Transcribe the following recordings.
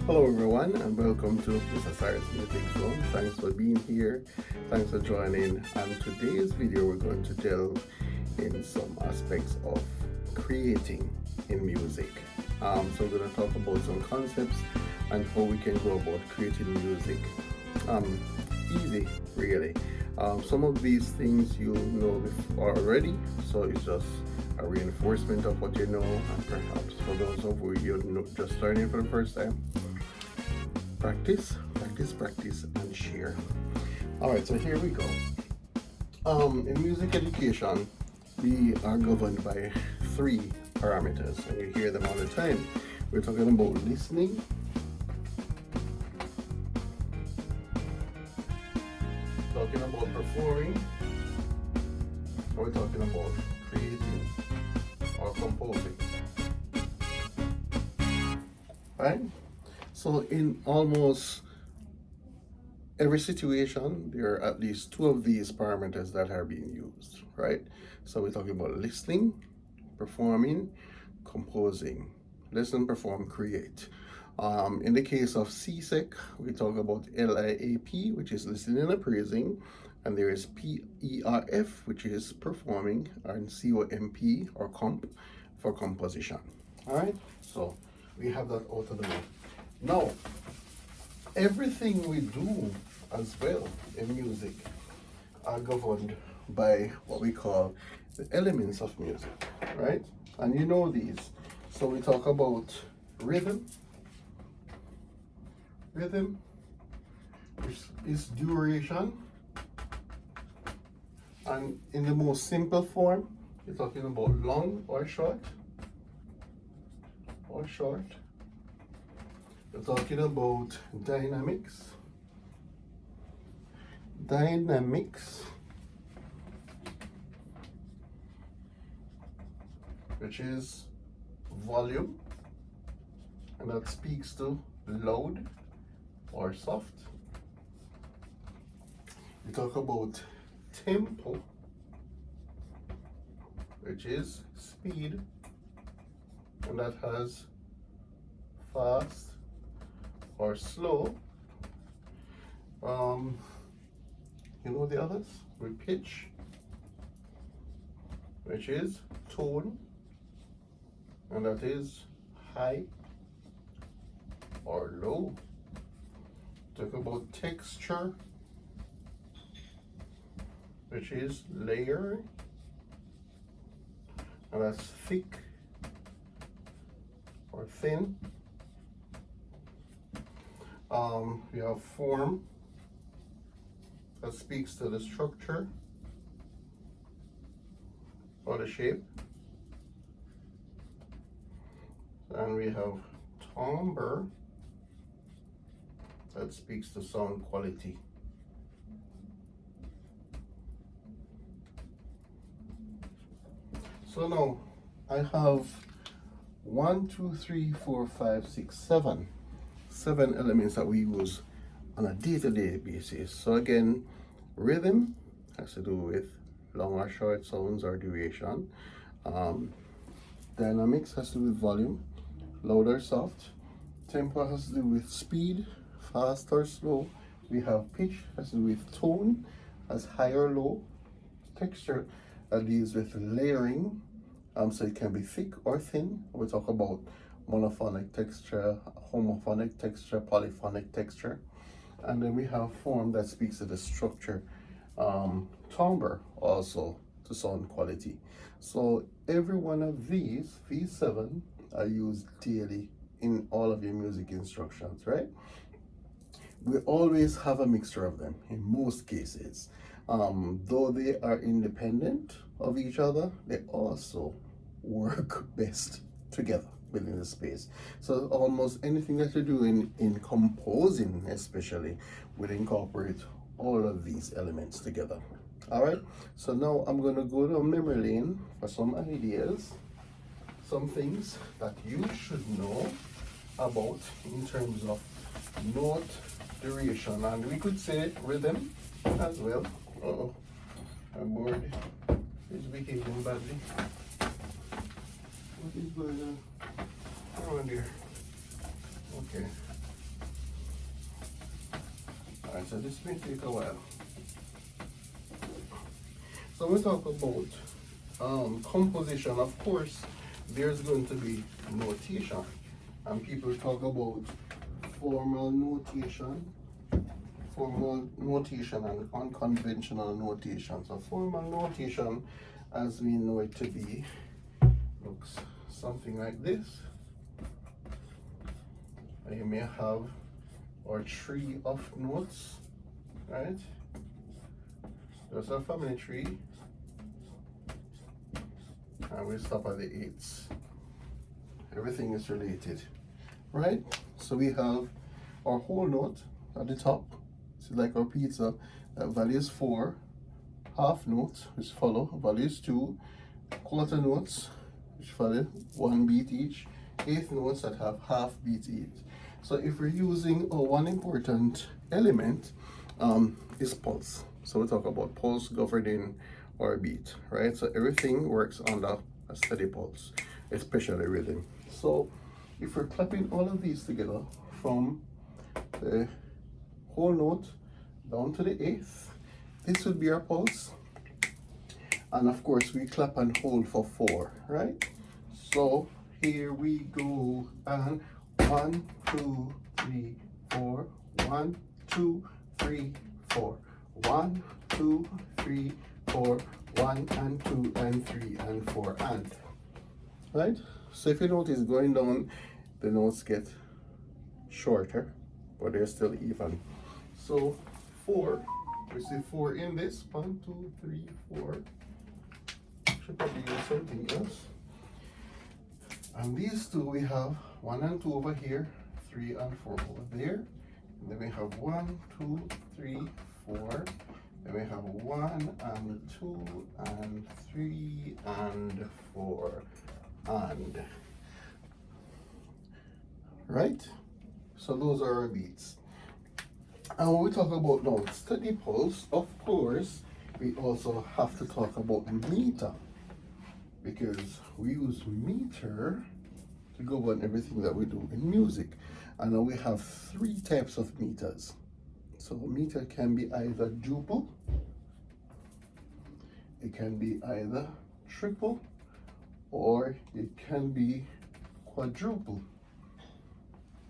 Hello everyone and welcome to Missa Sar's Music Zone. Thanks for being here. Thanks for joining. And today's video we're going to delve in some aspects of creating in music. So we're going to talk about some concepts and how we can go about creating music. Easy, really. Some of these things you know already, so it's just a reinforcement of what you know, and perhaps for those of you just learning for the first time, practice, and share. All right, so here we go. In music education, we are governed by three parameters, and you hear them all the time. We're talking about listening, talking about performing, and we're talking about creating or composing. Right? So in almost every situation, there are at least two of these parameters that are being used, right? So we're talking about listening, performing, composing. Listen, perform, create. In the case of CSEC, we talk about LIAP, which is listening and appraising, and there is PERF, which is performing, and COMP or comp for composition. All right, so we have that out of the way. Now, everything we do as well in music are governed by what we call the elements of music, right? And you know these. So we talk about rhythm. Rhythm is duration. And in the most simple form, you're talking about long or short. We're talking about dynamics, which is volume, and that speaks to loud or soft. We talk about tempo, which is speed, and that has fast or slow. You know the others? With pitch, which is tone, and that is high or low. Talk about texture, which is layer, and that's thick or thin. We have form, that speaks to the structure or the shape. And we have timbre, that speaks to sound quality. So now I have 7 elements that we use on a day-to-day basis. So again, rhythm has to do with long or short sounds or duration. Dynamics has to do with volume, loud or soft. Tempo has to do with speed, fast or slow. We have pitch has to do with tone, as high or low. Texture that deals with layering, so it can be thick or thin. We talk about monophonic texture, homophonic texture, polyphonic texture. And then we have form that speaks to the structure, timbre also to sound quality. So every one of these 7 are used daily in all of your music instructions, right? We always have a mixture of them in most cases. Though they are independent of each other, they also work best together within the space. So almost anything that you're doing in composing especially will incorporate all of these elements together. All right, so now I'm going to go down memory lane for some ideas, some things that you should know about in terms of note duration, and we could say rhythm as well. Uh-oh, my board is behaving badly. What is going on around here? Okay. so this may take a while. So we talk about composition. Of course, there's going to be notation, and people talk about formal notation and unconventional notation. So formal notation, as we know it to be, looks something like this. And you may have our tree of notes, right? There's a family tree, and we stop at the eighths. Everything is related, right? So we have our whole note at the top. It's like our pizza. Value is 4, half notes which follow, value is 2, quarter notes which follow 1 beat each, eighth notes that have half beat each. So if we're using one important element is pulse. So we talk about pulse governing our beat, right? So everything works under a steady pulse, especially rhythm. So if we're clapping all of these together from the whole note down to the eighth, this would be our pulse. And of course we clap and hold for 4, right? So here we go, and 1, 2, 3, 4, 1, 2, 3, 4, 1, 2, 3, 4, 1 and 2 and 3 and 4 and, right? So if you notice going down, the notes get shorter, but they're still even. So 4, we see 4 in this, 1, 2, 3, 4. Should probably use something else. And these two we have 1 and 2 over here, 3 and 4 over there. And then we have 1, 2, 3, 4. Then we have 1 and 2 and 3 and 4 and, right? So those are our beats. And when we talk about now steady pulse, of course, we also have to talk about meter, because we use meter to govern everything that we do in music. And now we have 3 types of meters. So meter can be either duple, it can be either triple, or it can be quadruple.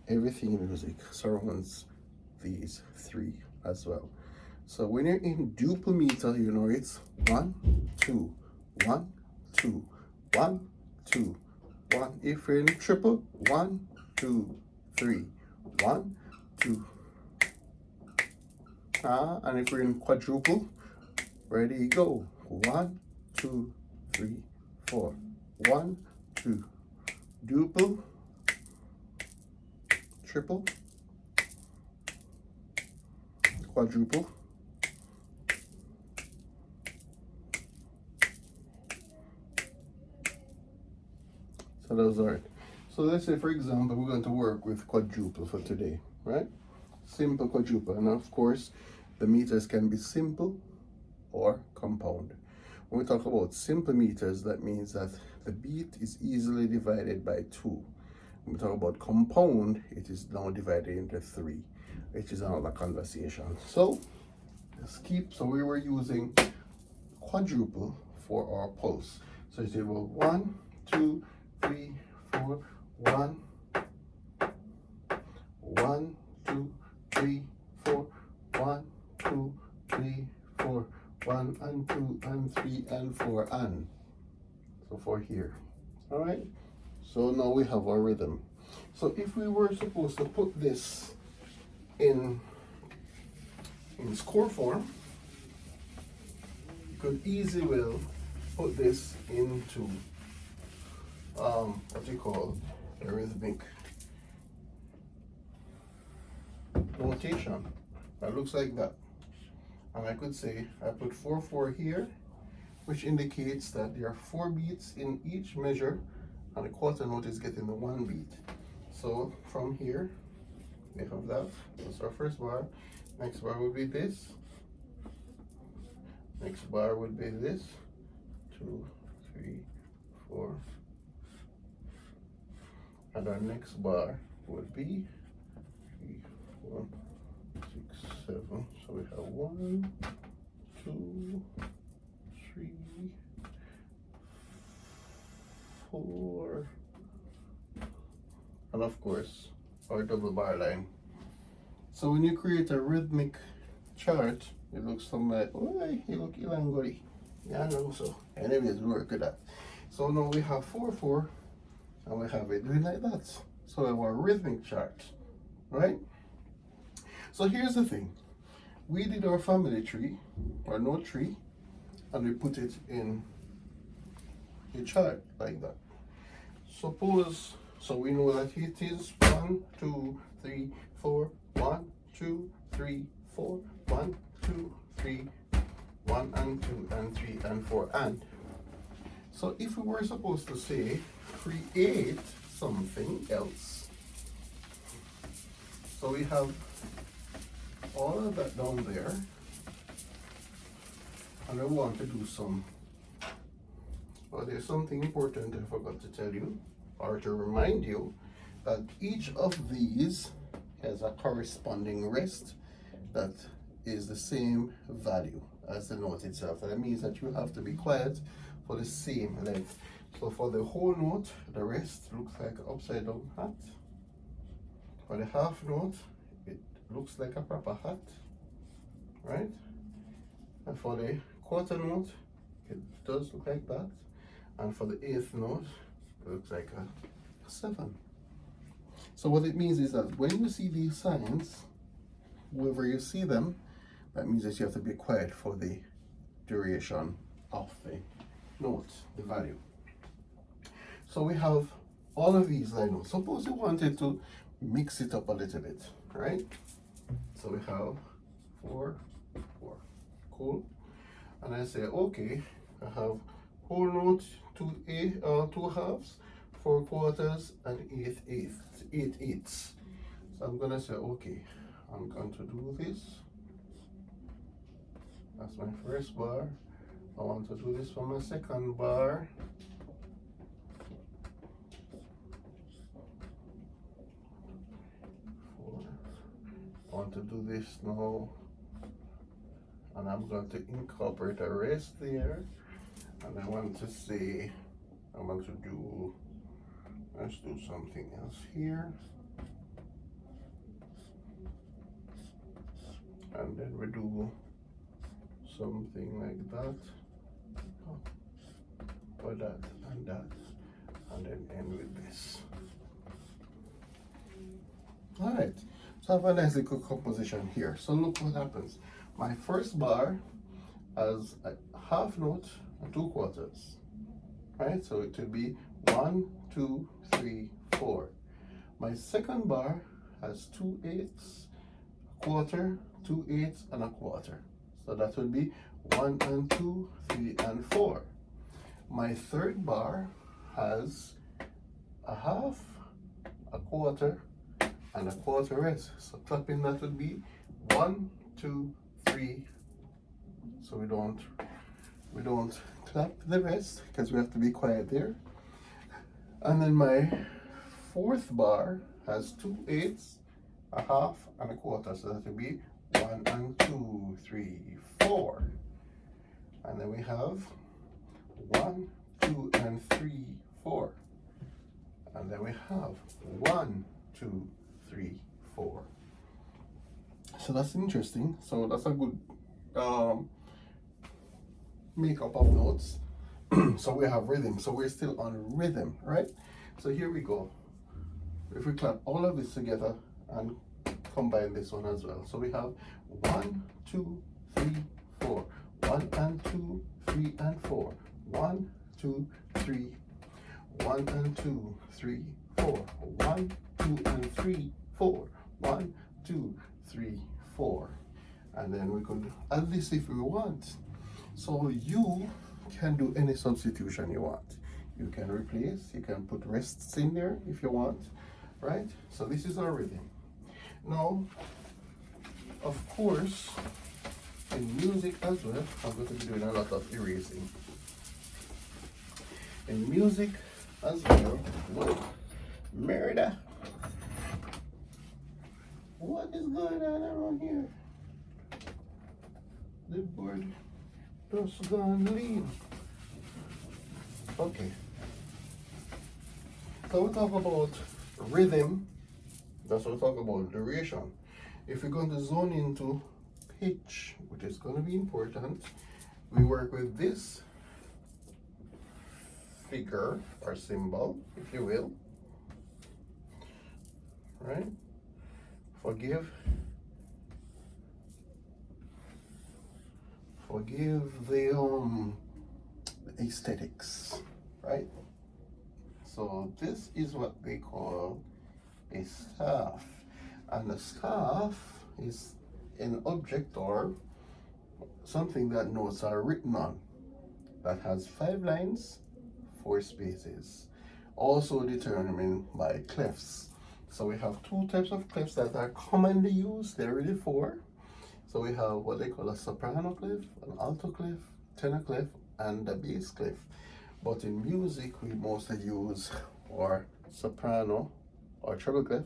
Everything in music surrounds these 3 as well. So when you're in duple meter, you know it's 1, 2, 1, 2, 1, 2, 1. If you're in triple, 1, 2, 3, 1, 2. And if we're in quadruple, ready, go. 1, 2, 3, 4. 1, 2. Duple, triple, quadruple, so those are it. So let's say, for example, we're going to work with quadruple for today, right? Simple quadruple. And of course, the meters can be simple or compound. When we talk about simple meters, that means that the beat is easily divided by 2. When we talk about compound, it is now divided into 3, which is another conversation. So let's keep, so we were using quadruple for our pulse. So you say, well, 1, 2, 3, 4, 1, 1, 2, 3, 4, 1, 2, 3, 4, 1 and 2 and 3 and 4 and. So for here, all right? So now we have our rhythm. So if we were supposed to put this in score form, you could easily well put this into what you call a rhythmic notation. That looks like that. And I could say I put 4 4 here, which indicates that there are 4 beats in each measure, and the quarter note is getting the 1 beat. So from here we have that. That's our first bar. Next bar would be this. Next bar would be this. 2, 3, 4. And our next bar would be 3, 4, 6, 7, 1, 2, 3, 4, and of course our double bar line. So when you create a rhythmic chart, it looks something like, oh, you look elangori. Yeah, I know so. Anyways, we work with that. So now we have 4, 4, and we have it doing like that. So we have our rhythmic chart, right? So here's the thing. We did our family tree, or note tree, and we put it in a chart like that. Suppose, so we know that it is 1, 2, 3, 4, 1, 2, 3, 4, 1, 2, 3, 1 and 2 and 3 and 4 and. So if we were supposed to say create something else, so we have all of that down there, and I want to do some, well, there's something important I forgot to tell you or to remind you, that each of these has a corresponding rest that is the same value as the note itself. That means that you have to be quiet for the same length. So for the whole note, the rest looks like an upside down hat. For the half note, it looks like a proper hat, right? And for the quarter note, it does look like that. And for the eighth note, it looks like a 7. So what it means is that when you see these signs, wherever you see them, that means that you have to be quiet for the duration of the note, the value. So we have all of these line notes. Suppose you wanted to mix it up a little bit, right? So we have 4, 4, cool. And I say, okay, I have whole note, 2 halves, 4 quarters, and 8 eighths. So I'm gonna say, okay, I'm going to do this. That's my first bar. I want to do this for my second bar. I want to do this now, and I'm going to incorporate a rest there, and I want to say, I want to do, let's do something else here, and then we do something like that, for that, and then end with this. All right. So I have a nice little composition here. So look what happens. My first bar has a half note and 2 quarters, right? So it will be 1, 2, 3, 4. My second bar has 2 eighths, a quarter, 2 eighths, and a quarter. So that will be 1 and 2, 3 and 4. My third bar has a half, a quarter, and a quarter rest. So clapping that would be 1, 2, 3. So we don't clap the rest because we have to be quiet there. And then my fourth bar has 2 eighths, a half, and a quarter. So that would be 1 and 2, 3, 4. And then we have 1, 2, and 3, 4. And then we have 1, 2, 3, 4. So that's interesting. So that's a good makeup of notes. So we have rhythm. So we're still on rhythm, right? So here we go. If we clap all of this together and combine this one as well. So we have 1, 2, 3, 4. 1 and 2, 3 and 4. 1, 2, 3. 1 and 2, 3, 4. 1, 2 and 3, 4. 1, 2, 3, 4. And then we could add this if we want. So you can do any substitution you want. You can replace, you can put rests in there if you want, right? So this is our rhythm. Now, of course, in music as well, I'm going to be doing a lot of erasing. In music as well, what? Murder. What is going on around here? The board just gone lean. Okay. So we talk about rhythm. That's what we talk about duration. If we're going to zone into pitch, which is going to be important, we work with this figure or symbol, if you will. Right? Forgive the aesthetics, right? So this is what they call a staff, and a staff is an object or something that notes are written on, that has 5 lines, 4 spaces, also determined by clefs. So we have 2 types of clefs that are commonly used. There are really 4. So we have what they call a soprano clef, an alto clef, tenor clef, and a bass clef. But in music, we mostly use our soprano or treble clef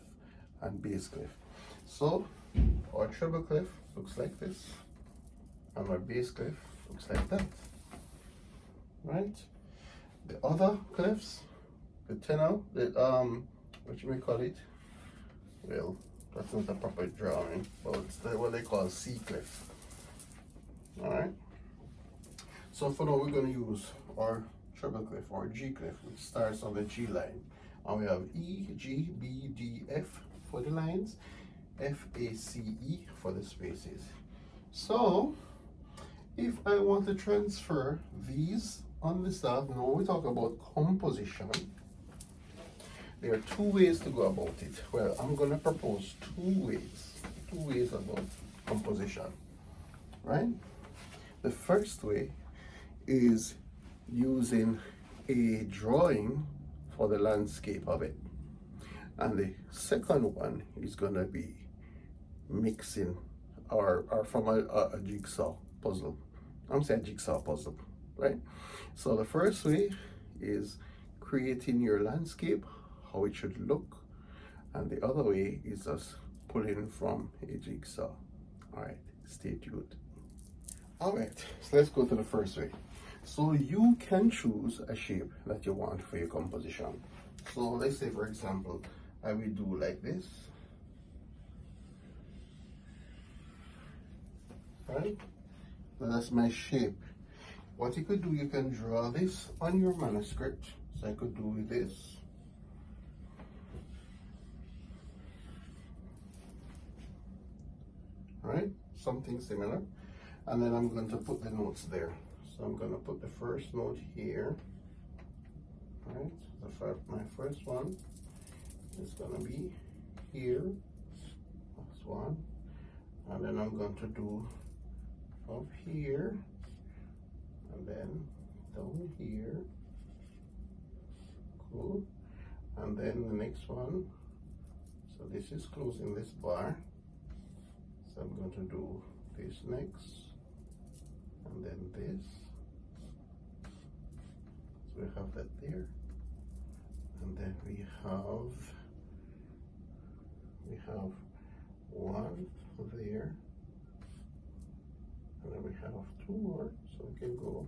and bass clef. So our treble clef looks like this, and our bass clef looks like that. Right? The other clefs, the tenor, what you may call it, well, that's not a proper drawing, but it's what they call C clef. Alright? So for now, we're going to use our treble clef or G clef, which starts on the G line. And we have E, G, B, D, F for the lines, F, A, C, E for the spaces. So if I want to transfer these on the staff, now we talk about composition. There are 2 ways to go about it. Well, I'm going to propose 2 ways about composition, right? The first way is using a drawing for the landscape of it. And the second one is going to be mixing or from a jigsaw puzzle. I'm saying jigsaw puzzle, right? So the first way is creating your landscape, how it should look, and the other way is just pulling from a jigsaw. All right, stay tuned. All right, so let's go to the first way. So you can choose a shape that you want for your composition. So let's say, for example, I will do like this, right? So that's my shape. What you could do, you can draw this on your manuscript. So I could do this. Right? Something similar. And then I'm going to put the notes there. So I'm going to put the first note here. Right? My first one is going to be here. That's one. And then I'm going to do up here. And then down here. Cool. And then the next one. So this is closing this bar. So I'm going to do this next, and then this. So we have that there, and then we have one there, and then we have 2 more. So we can go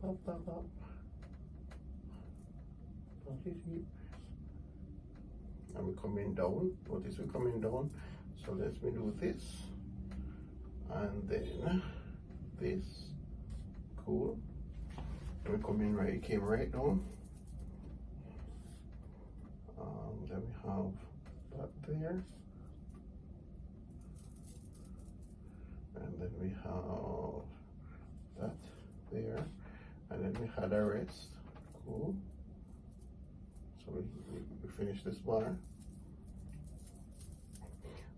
up, up, up, and we're coming down. Notice we're coming down. So let me do this, and then this. Cool. We come in right, came right down. Then we have that there, and then we have that there, and then we had a rest. Cool. So we finished this bar.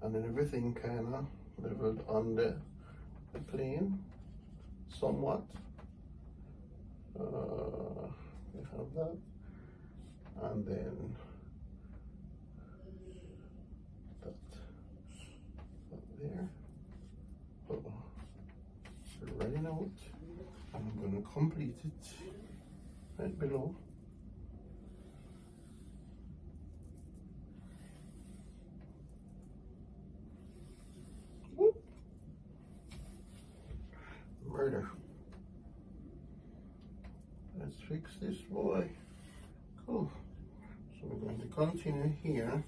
And then everything kind of leveled on the plane somewhat. We have that, and then that there. We're running out, and I'm going to complete it right below. fix this boy. Cool. So we're going to continue here,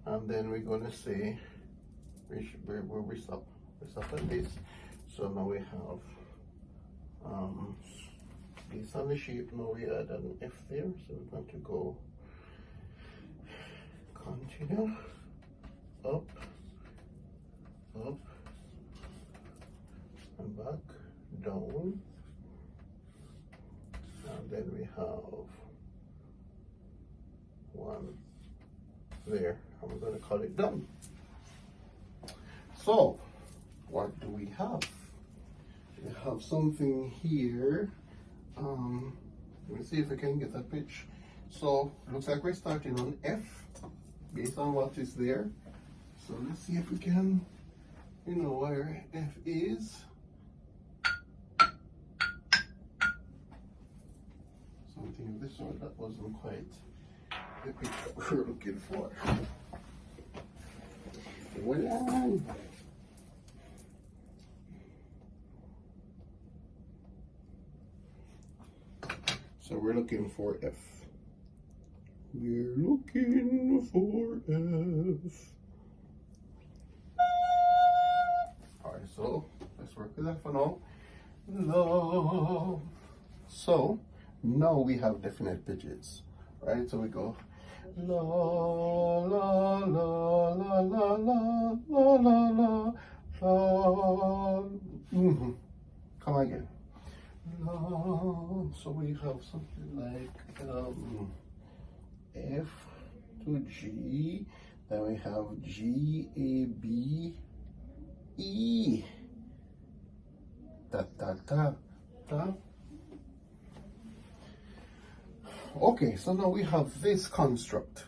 and then we're going to say where we stop. We stop at this. So now we have based on the shape, now we add an F there. So we're going to go continue up, up, and back, down, and then we have one there, and we're going to call it done. So what do we have? We have something here. Let me see if I can get that pitch. So it looks like we're starting on F based on what is there. So let's see if we can, you know, where F is. Something of this sort. That wasn't quite the pitch that we were looking for. Voila. So we're looking for F. We're looking for F. Alright, so let's work with that for now. Love. So now we have definite pitches. Right? So we go la la la la la la la la la. Come again. So we have something like F to G, then we have G, A, B, E, ta ta ta ta. Okay, so now we have this construct.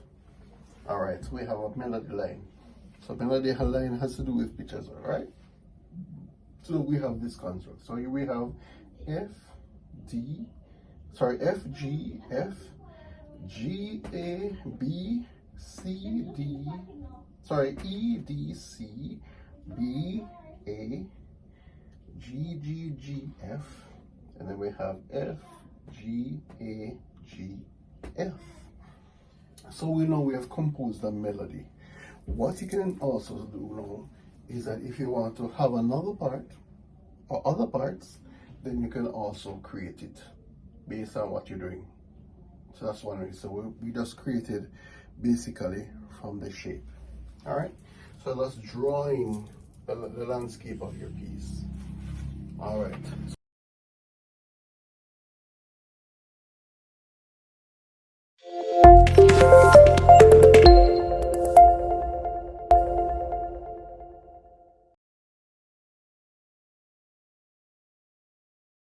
All right, so we have a melody line. So melody line has to do with pitches, all right? So we have this construct. So here we have F, G, F, G, A, B, C, D, E, D, C, B, A, G, G, G, F, and then we have F, G, A, G, F. So we know we have composed a melody. What you can also do now is that if you want to have another part or other parts, then you can also create it based on what you're doing. So that's one way. So we just created basically from the shape. All right. So that's drawing the landscape of your piece. All right.